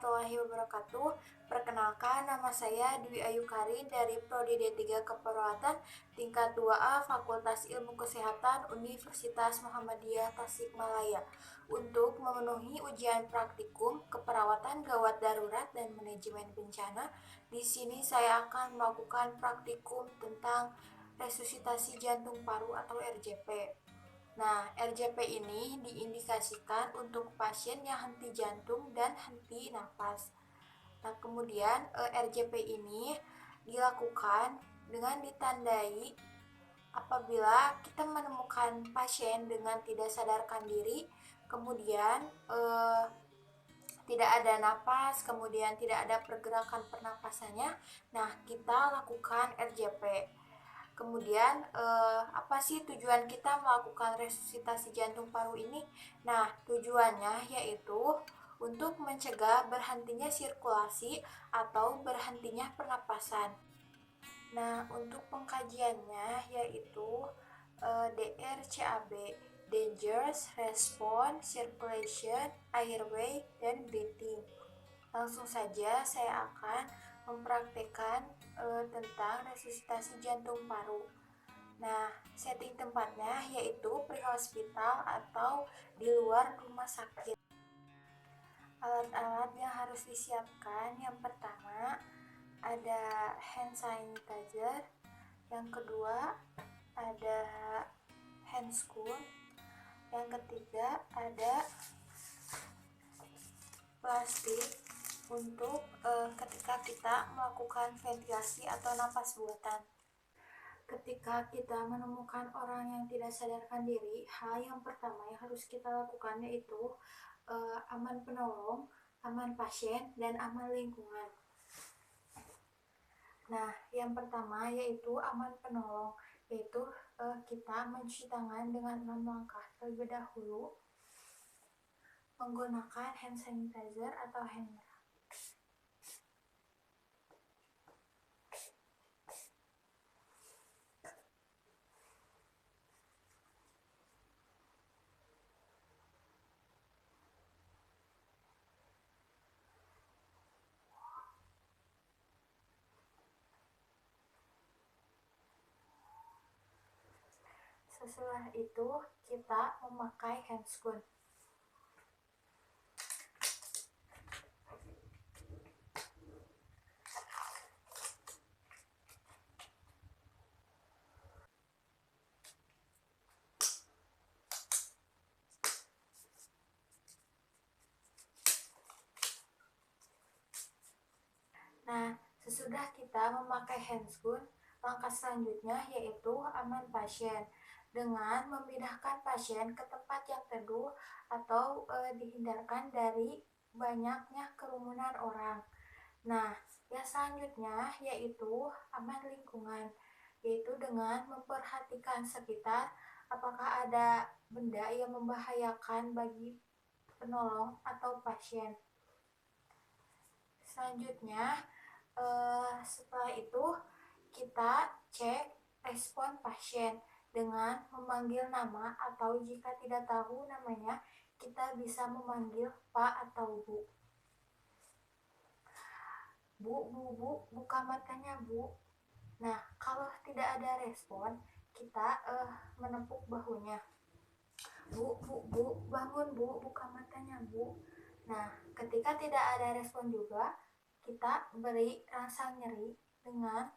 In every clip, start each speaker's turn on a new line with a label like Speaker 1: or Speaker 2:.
Speaker 1: warahmatullahi wabarakatuh. Perkenalkan, nama saya Dwi Ayu Karin dari Prodi D3 Keperawatan tingkat 2A Fakultas Ilmu Kesehatan Universitas Muhammadiyah Tasikmalaya. Untuk memenuhi ujian praktikum keperawatan gawat darurat dan manajemen bencana, di sini saya akan melakukan praktikum tentang resusitasi jantung paru atau RJP. Nah, RJP ini diindikasikan untuk pasien yang henti jantung dan henti napas. Nah, kemudian RJP ini dilakukan dengan ditandai apabila kita menemukan pasien dengan tidak sadarkan diri, kemudian tidak ada napas, kemudian tidak ada pergerakan pernapasannya. Nah, kita lakukan RJP. Kemudian apa sih tujuan kita melakukan resusitasi jantung paru ini? Nah, tujuannya yaitu untuk mencegah berhentinya sirkulasi atau berhentinya pernapasan. Nah, untuk pengkajiannya yaitu DRCAB, Dangerous Response, Circulation, Airway, dan Breathing. Langsung saja saya akan mempraktekkan tentang resusitasi jantung paru. Nah, setting tempatnya yaitu pre-hospital atau di luar rumah sakit. Alat-alat yang harus disiapkan, yang pertama ada hand sanitizer, yang kedua ada handscoon, yang ketiga ada plastik untuk ketika kita melakukan ventilasi atau napas buatan. Ketika kita menemukan orang yang tidak sadarkan diri, hal yang pertama yang harus kita lakukan yaitu aman penolong, aman pasien, dan aman lingkungan. Nah, yang pertama yaitu aman penolong, yaitu kita mencuci tangan dengan 6 langkah terlebih dahulu menggunakan hand sanitizer atau hand rub. Setelah itu kita memakai handscoon. Nah, sesudah kita memakai handscoon, langkah selanjutnya yaitu aman pasien dengan memindahkan pasien ke tempat yang teduh atau dihindarkan dari banyaknya kerumunan orang. Nah, yang selanjutnya yaitu aman lingkungan, yaitu dengan memperhatikan sekitar apakah ada benda yang membahayakan bagi penolong atau pasien. Selanjutnya, setelah itu kita cek respon pasien dengan memanggil nama atau jika tidak tahu namanya kita bisa memanggil Pak atau Bu. Bu, buka matanya Bu. Nah, kalau tidak ada respon, kita menepuk bahunya. Bu, bangun Bu, buka matanya Bu. Nah, ketika tidak ada respon juga, kita beri rasa nyeri dengan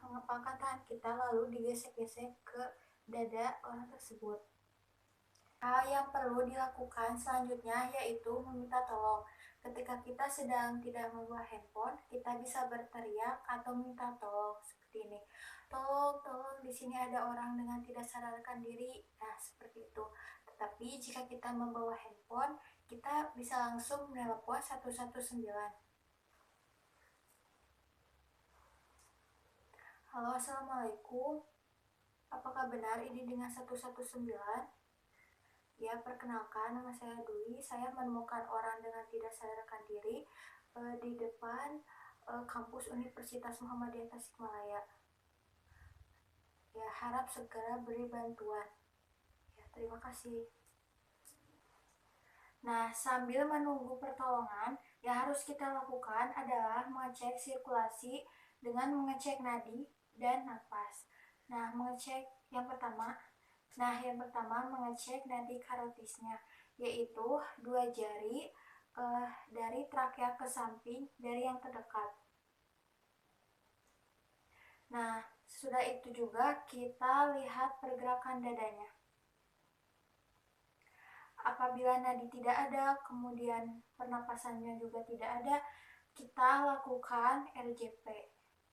Speaker 1: mengepalkan tangan kita lalu digesek-gesek ke dada orang tersebut. Hal yang perlu dilakukan selanjutnya yaitu meminta tolong. Ketika kita sedang tidak membawa handphone, kita bisa berteriak atau minta tolong seperti ini. Tolong, di sini ada orang dengan tidak sadarkan diri. Nah, seperti itu. Tetapi jika kita membawa handphone, kita bisa langsung menelepon 119. Halo, assalamualaikum. Apakah benar ini dengan 119? Ya, perkenalkan, nama saya Dwi. Saya menemukan orang dengan tidak sadarkan diri di depan kampus Universitas Muhammadiyah Tasikmalaya. Ya, harap segera beri bantuan. Ya, terima kasih. Nah, sambil menunggu pertolongan, yang harus kita lakukan adalah mengecek sirkulasi dengan mengecek nadi dan napas. Nah, mengecek yang pertama, mengecek nadi karotisnya, yaitu dua jari dari trakea ke samping dari yang terdekat. Nah, sudah itu juga kita lihat pergerakan dadanya. Apabila nadi tidak ada, kemudian pernapasannya juga tidak ada, kita lakukan RJP.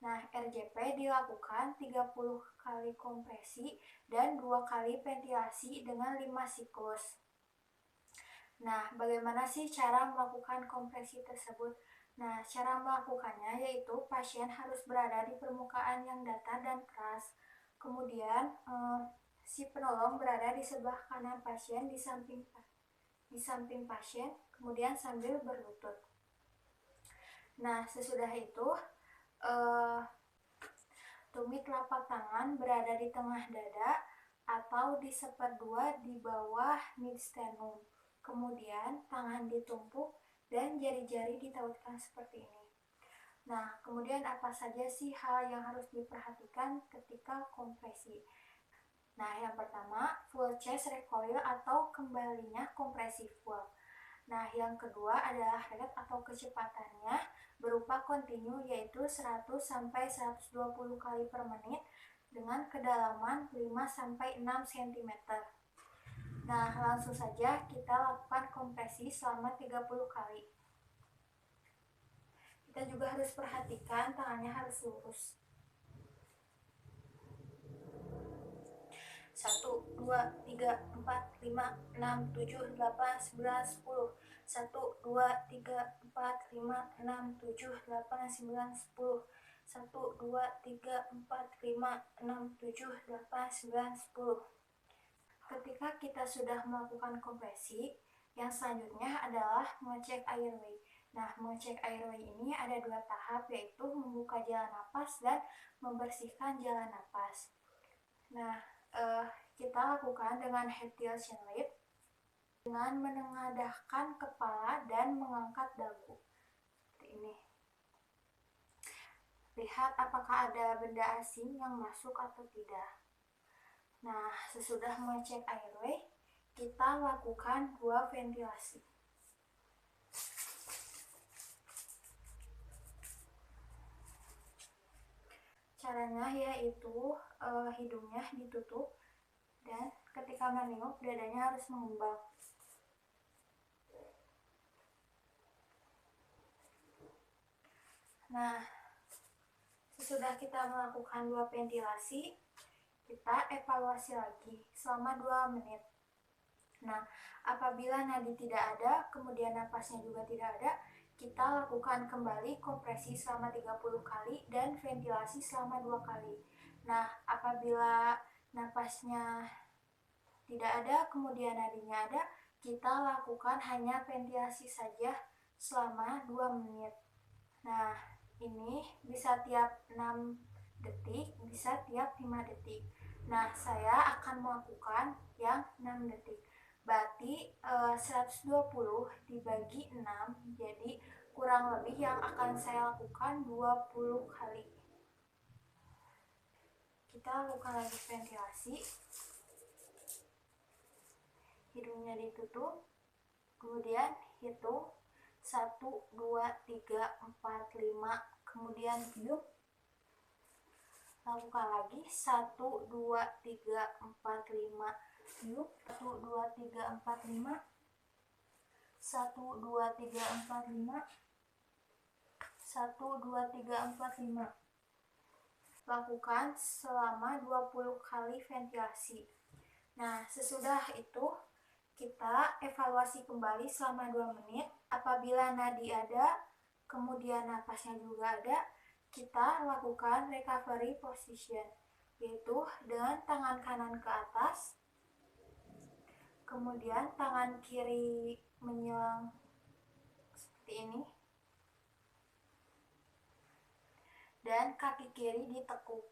Speaker 1: Nah, RJP dilakukan 30 kali kompresi dan 2 kali ventilasi dengan 5 siklus. Nah, bagaimana sih cara melakukan kompresi tersebut? Nah, cara melakukannya yaitu pasien harus berada di permukaan yang datar dan keras. Kemudian, si penolong berada di sebelah kanan pasien di samping pasien, kemudian sambil berlutut. Nah, sesudah itu tumit telapak tangan berada di tengah dada atau di seperdua di bawah midsternum. Kemudian tangan ditumpuk dan jari-jari ditautkan seperti ini. Nah, kemudian apa saja sih hal yang harus diperhatikan ketika kompresi? Nah, yang pertama, full chest recoil atau kembalinya kompresi full. Nah, yang kedua adalah rate atau kecepatannya berupa kontinu, yaitu 100 sampai 120 kali per menit dengan kedalaman 5 sampai 6 cm. Nah, langsung saja kita lakukan kompresi selama 30 kali. Kita juga harus perhatikan tangannya harus lurus. 1, 2, 3, 4, 5, 6, 7, 8, 9, 10. 1, 2, 3, 4, 5, 6, 7, 8, 9, 10. 1, 2, 3, 4, 5, 6, 7, 8, 9, 10. Ketika kita sudah melakukan kompresi, yang selanjutnya adalah mengecek airway. Nah, mengecek airway ini ada 2 tahap, yaitu membuka jalan napas dan membersihkan jalan napas. Nah, kita lakukan dengan head tilt chin lift dengan menengadahkan kepala dan mengangkat dagu. Seperti ini. Lihat apakah ada benda asing yang masuk atau tidak. Nah, sesudah mengecek airway, kita lakukan 2 ventilasi. Caranya yaitu hidungnya ditutup dan ketika meniup dadanya harus mengembang. Nah, sesudah kita melakukan 2 ventilasi, kita evaluasi lagi selama 2 menit. Nah, apabila nadi tidak ada, kemudian napasnya juga tidak ada, kita lakukan kembali kompresi selama 30 kali dan ventilasi selama 2 kali. Nah, apabila napasnya tidak ada, kemudian nadinya ada, kita lakukan hanya ventilasi saja selama 2 menit. Nah, ini bisa tiap 6 detik, bisa tiap 5 detik. Nah, saya akan melakukan yang 6 detik. Berarti 120 dibagi 6, jadi kurang lebih yang akan saya lakukan 20 kali. Kita lakukan lagi ventilasi. Hidungnya ditutup, kemudian hitung 1, 2, 3, 4, 5, kemudian tiup. Lakukan lagi 1, 2, 3, 4, 5, tiup. 1, 2, 3, 4, 5. 1, 2, 3, 4, 5. 1, 2, 3, 4, 5. Lakukan selama 20 kali ventilasi. Nah, sesudah itu kita evaluasi kembali selama 2 menit. Apabila nadi ada, kemudian napasnya juga ada, kita lakukan recovery position, yaitu dengan tangan kanan ke atas, kemudian tangan kiri menyilang seperti ini, dan kaki kiri ditekuk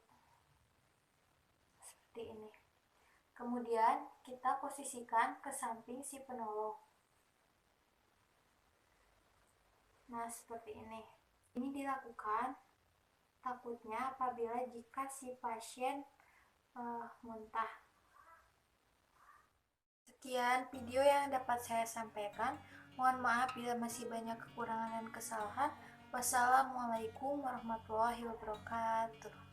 Speaker 1: seperti ini. Kemudian kita posisikan ke samping si penolong. Nah, seperti ini. Ini dilakukan takutnya apabila jika si pasien muntah. Sekian video yang dapat saya sampaikan. Mohon maaf bila masih banyak kekurangan dan kesalahan. Wassalamualaikum warahmatullahi wabarakatuh.